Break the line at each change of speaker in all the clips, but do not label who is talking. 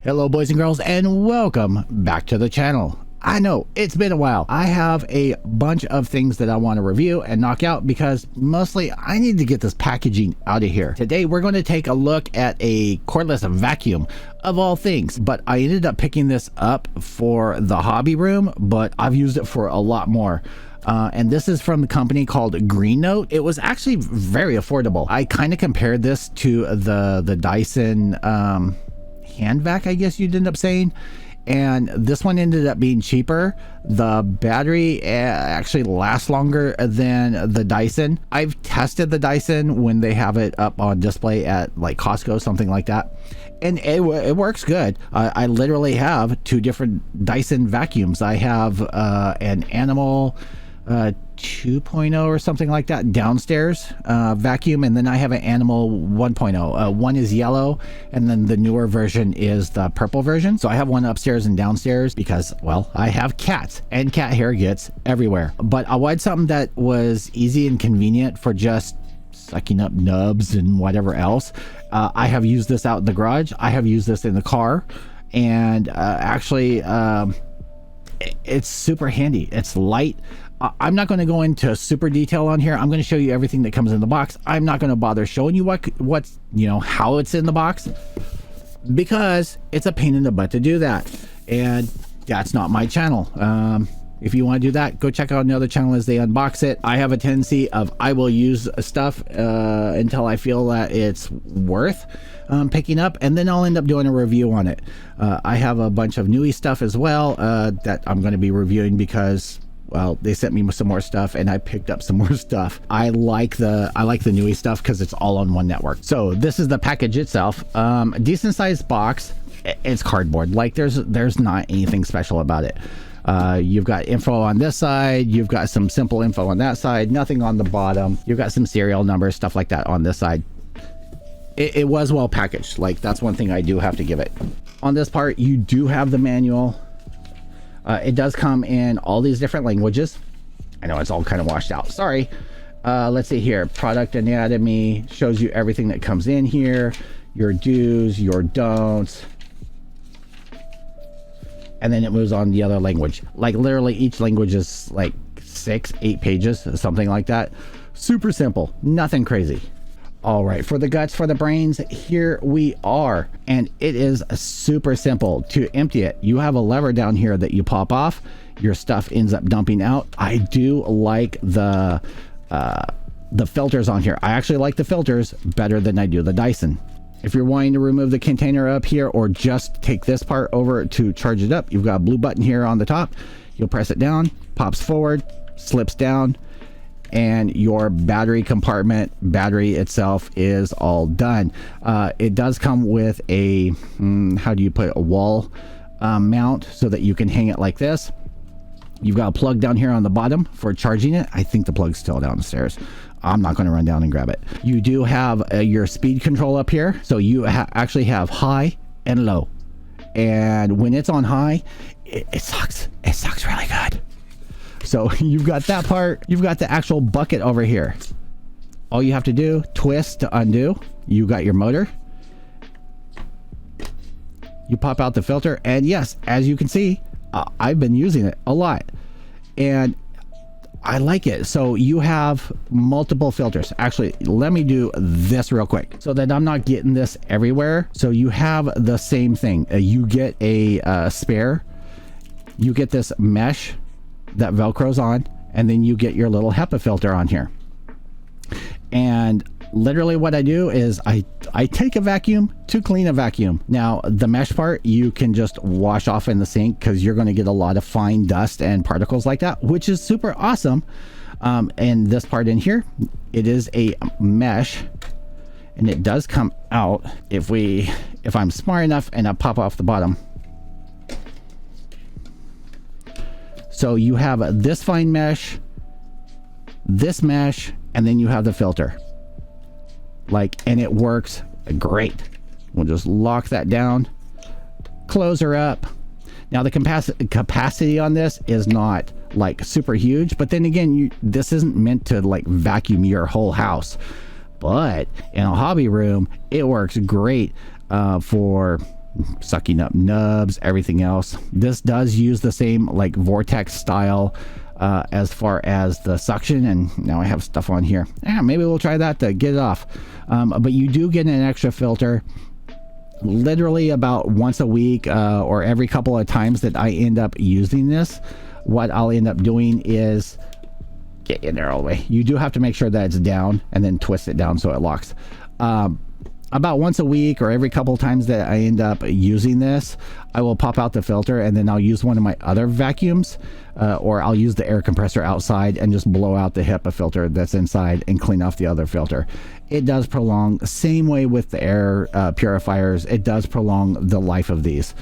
Hello boys and girls, and welcome back to the channel. I know it's been a while. I have a bunch of things that I want to review and knock out because mostly I need to get this packaging out of here. Today we're going to take a look at a cordless vacuum of all things, but I ended up picking this up for the hobby room, but I've used it for a lot more. And this is from the company called Greenote. It was actually very affordable. I kind of compared this to the Dyson hand vac, I guess you'd end up saying, and this one ended up being cheaper. The battery actually lasts longer than the Dyson. I've tested the Dyson when they have it up on display at like Costco, something like that, and it works good. I literally have two different Dyson vacuums. I have an Animal 2.0 or something like that downstairs vacuum, and then I have an Animal 1.0. One is yellow, and then the newer version is the purple version. So I have one upstairs and downstairs because, well, I have cats and cat hair gets everywhere. But I wanted something that was easy and convenient for just sucking up nubs and whatever else. I have used this out in the garage. I have used this in the car, and actually it's super handy. It's light. I'm not going to go into super detail on here. I'm going to show you everything that comes in the box. I'm not going to bother showing you what's, how it's in the box, because it's a pain in the butt to do that, and that's not my channel. If you want to do that, go check out another channel as they unbox it. I have a tendency of I will use stuff until I feel that it's worth picking up, and then I'll end up doing a review on it. I have a bunch of newy stuff as well that I'm going to be reviewing because, well, they sent me some more stuff and I picked up some more stuff. I like the newy stuff because it's all on one network. So this is the package itself. Decent sized box. It's cardboard. Like there's not anything special about it. You've got info on this side. You've got some simple info on that side. Nothing on the bottom. You've got some serial numbers, stuff like that on this side. It was well packaged. Like, that's one thing I do have to give it. On this part, you do have the manual. It does come in all these different languages. I know it's all kind of washed out. Sorry. Let's see here. Product anatomy shows you everything that comes in here. Your do's, your don'ts. And then it moves on the other language. Like, literally each language is like 6-8 pages, something like that. Super simple. Nothing crazy. All right, for the guts, for the brains, here we are. And it is super simple to empty it. You have a lever down here that you pop off. Your stuff ends up dumping out. I do like the filters on here. I actually like the filters better than I do the Dyson. If you're wanting to remove the container up here or just take this part over to charge it up, you've got a blue button here on the top. You'll press it down, pops forward, slips down, and your battery compartment, battery itself is all done. It does come with a, how do you put it, a wall mount so that you can hang it like this. You've got a plug down here on the bottom for charging it. I think the plug's still downstairs. I'm not going to run down and grab it. You do have your speed control up here. So you actually have high and low. And when it's on high, it sucks. It sucks really good. So you've got that part. You've got the actual bucket over here. All you have to do, twist to undo. You got your motor. You pop out the filter. And yes, as you can see, I've been using it a lot. And I like it. So you have multiple filters. Actually, let me do this real quick so that I'm not getting this everywhere. So you have the same thing. You get a spare. You get this mesh that velcros on, and then you get your little HEPA filter on here. And literally what I do is I take a vacuum to clean a vacuum. Now the mesh part you can just wash off in the sink because you're going to get a lot of fine dust and particles like that, which is super awesome. And this part in here, it is a mesh, and it does come out if I'm smart enough and I pop off the bottom. So you have this fine mesh, this mesh, and then you have the filter. And it works great. We'll just lock that down, close her up. Now the capacity on this is not like super huge, but then again, this isn't meant to like vacuum your whole house. But in a hobby room, it works great for sucking up nubs, everything else. This does use the same like vortex style as far as the suction, and now I have stuff on here. Yeah, maybe we'll try that to get it off. But you do get an extra filter literally about once a week or every couple of times that I end up using this. What I'll end up doing is get in there all the way. You do have to make sure that it's down and then twist it down so it locks. About once a week or every couple times that I end up using this, I will pop out the filter, and then I'll use one of my other vacuums, or I'll use the air compressor outside and just blow out the HEPA filter that's inside and clean off the other filter. It does prolong, same way with the air purifiers, it does prolong the life of these.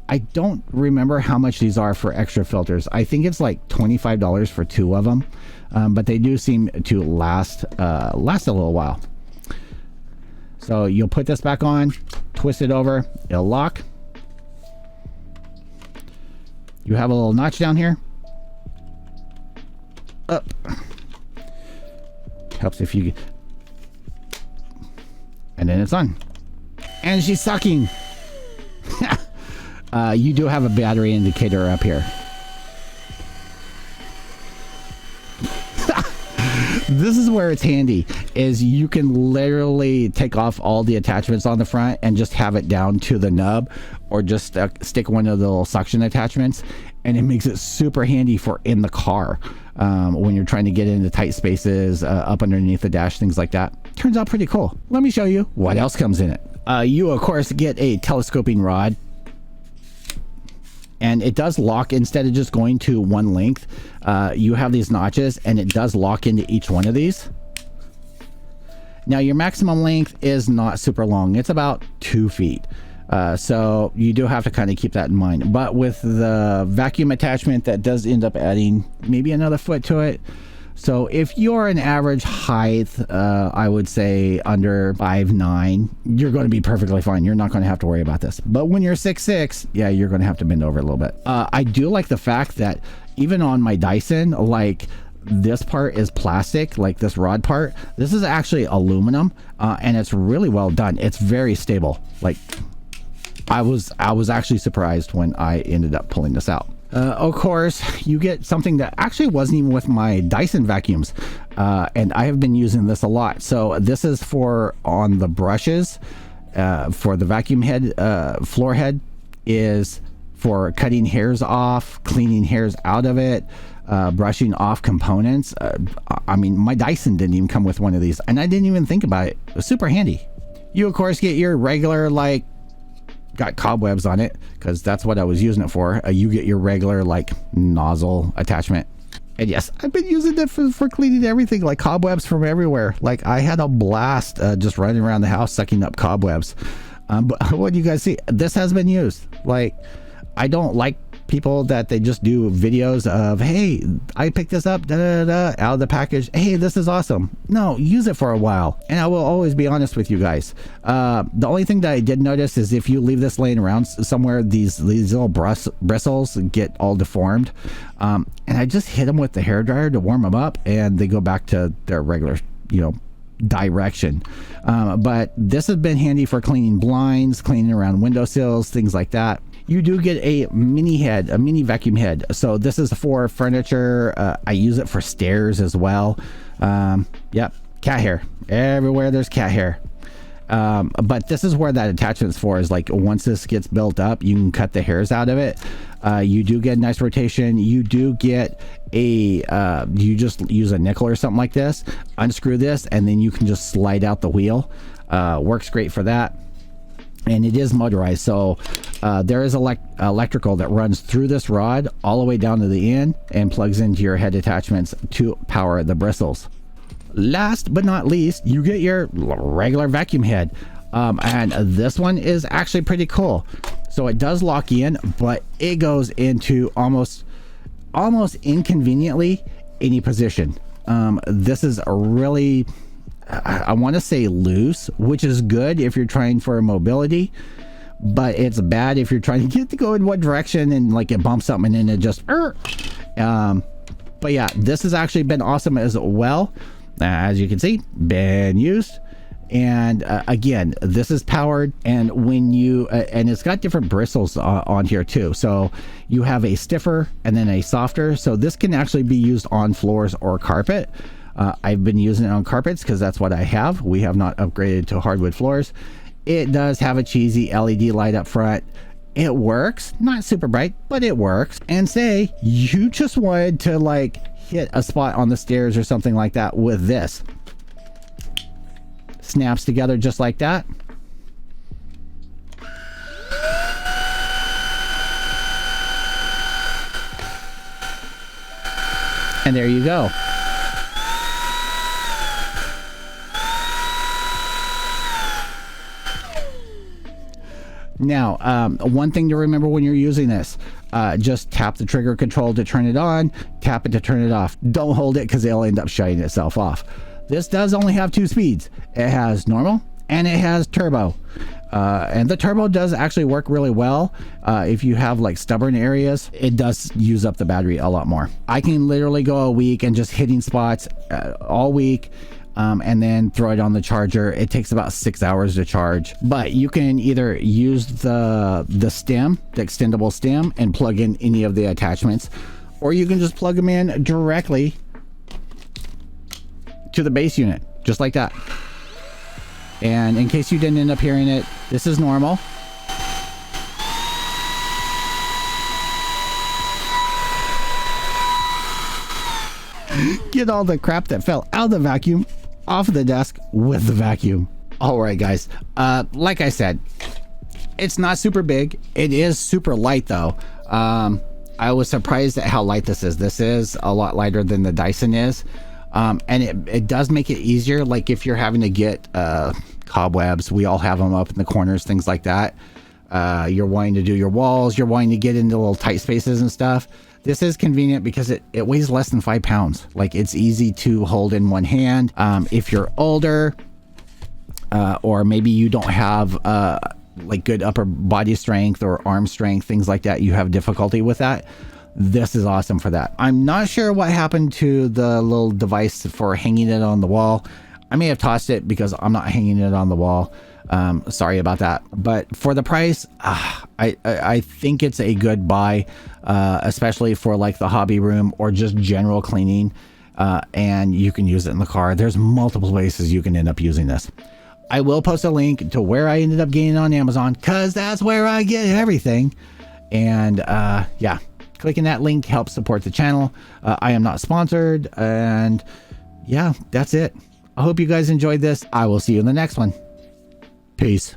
I don't remember how much these are for extra filters. I think it's like $25 for 2 of them, but they do seem to last a little while. So you'll put this back on, twist it over, it'll lock. You have a little notch down here. Up. Helps if you... And then it's on. And she's sucking. You do have a battery indicator up here. This is where it's handy, is you can literally take off all the attachments on the front and just have it down to the nub, or just stick one of the little suction attachments, and it makes it super handy for in the car when you're trying to get into tight spaces, up underneath the dash, things like that. Turns out pretty cool. Let me show you what else comes in it. You of course get a telescoping rod, and it does lock. Instead of just going to one length, you have these notches, and it does lock into each one of these. Now your maximum length is not super long, it's about 2 feet, so you do have to kind of keep that in mind. But with the vacuum attachment, that does end up adding maybe another foot to it. So if you're an average height, I would say under 5'9", you're going to be perfectly fine. You're not going to have to worry about this. But when you're 6'6", yeah, you're going to have to bend over a little bit. I do like the fact that even on my Dyson, like this part is plastic, like this rod part. This is actually aluminum, and it's really well done. It's very stable. Like I was actually surprised when I ended up pulling this out. Of course, you get something that actually wasn't even with my Dyson vacuums, and I have been using this a lot. So this is for on the brushes, for the vacuum head, floor head is for cutting hairs off, cleaning hairs out of it, brushing off components. I mean, my Dyson didn't even come with one of these, and I didn't even think about it. It was super handy. You of course get your regular, like, got cobwebs on it, because that's what I was using it for. You get your regular like nozzle attachment, and yes, I've been using it for cleaning everything, like cobwebs from everywhere. Like I had a blast just running around the house sucking up cobwebs. But what do you guys see? This has been used. Like, I don't like people that they just do videos of, hey, I picked this up, out of the package, hey, this is awesome. No, use it for a while, and I will always be honest with you guys. The only thing that I did notice is if you leave this laying around somewhere, these little bristles get all deformed, and I just hit them with the hairdryer to warm them up, and they go back to their regular, direction. But this has been handy for cleaning blinds, cleaning around windowsills, things like that. You do get a mini vacuum head. So this is for furniture. I use it for stairs as well. Yep, cat hair. Everywhere there's cat hair. But this is where that attachment's for, is like once this gets built up, you can cut the hairs out of it. You do get a nice rotation. You do get a, you just use a nickel or something like this, unscrew this, and then you can just slide out the wheel. Works great for that. And it is motorized, so there is electrical that runs through this rod all the way down to the end and plugs into your head attachments to power the bristles. Last but not least, you get your regular vacuum head, and this one is actually pretty cool. So it does lock in, but it goes into almost inconveniently any position. This is a really, I want to say loose, which is good if you're trying for mobility, but it's bad if you're trying to get to go in one direction and like it bumps something and then it just but yeah, this has actually been awesome as well. As you can see, been used. And again, this is powered, and when you and it's got different bristles on here too. So you have a stiffer and then a softer. So this can actually be used on floors or carpet. I've been using it on carpets because that's what I have. We have not upgraded to hardwood floors. It does have a cheesy LED light up front. It works, not super bright, but it works. And say you just wanted to like hit a spot on the stairs or something like that with this. Snaps together just like that. And there you go. Now, one thing to remember when you're using this, just tap the trigger control to turn it on, tap it to turn it off. Don't hold it because it'll end up shutting itself off. This does only have 2 speeds. It has normal and it has turbo. And the turbo does actually work really well. If you have like stubborn areas, it does use up the battery a lot more. I can literally go a week and just hitting spots all week. And then throw it on the charger. It takes about 6 hours to charge, but you can either use the stem, the extendable stem, and plug in any of the attachments, or you can just plug them in directly to the base unit, just like that. And in case you didn't end up hearing it, this is normal. Get all the crap that fell out of the vacuum off of the desk with the vacuum. All right, guys. Like I said, it's not super big. It is super light though. I was surprised at how light this is. This is a lot lighter than the Dyson is. And it does make it easier. Like if you're having to get cobwebs, we all have them up in the corners, things like that. You're wanting to do your walls, you're wanting to get into little tight spaces and stuff. This is convenient because it weighs less than 5 pounds. Like it's easy to hold in one hand. If you're older, or maybe you don't have like good upper body strength or arm strength, things like that, you have difficulty with that, this is awesome for that. I'm not sure what happened to the little device for hanging it on the wall. I may have tossed it because I'm not hanging it on the wall. Sorry about that. But for the price, I think it's a good buy, especially for like the hobby room or just general cleaning. And you can use it in the car. There's multiple places you can end up using this. I will post a link to where I ended up getting it on Amazon because that's where I get everything. And yeah, clicking that link helps support the channel. I am not sponsored. And yeah, that's it. I hope you guys enjoyed this. I will see you in the next one. Peace.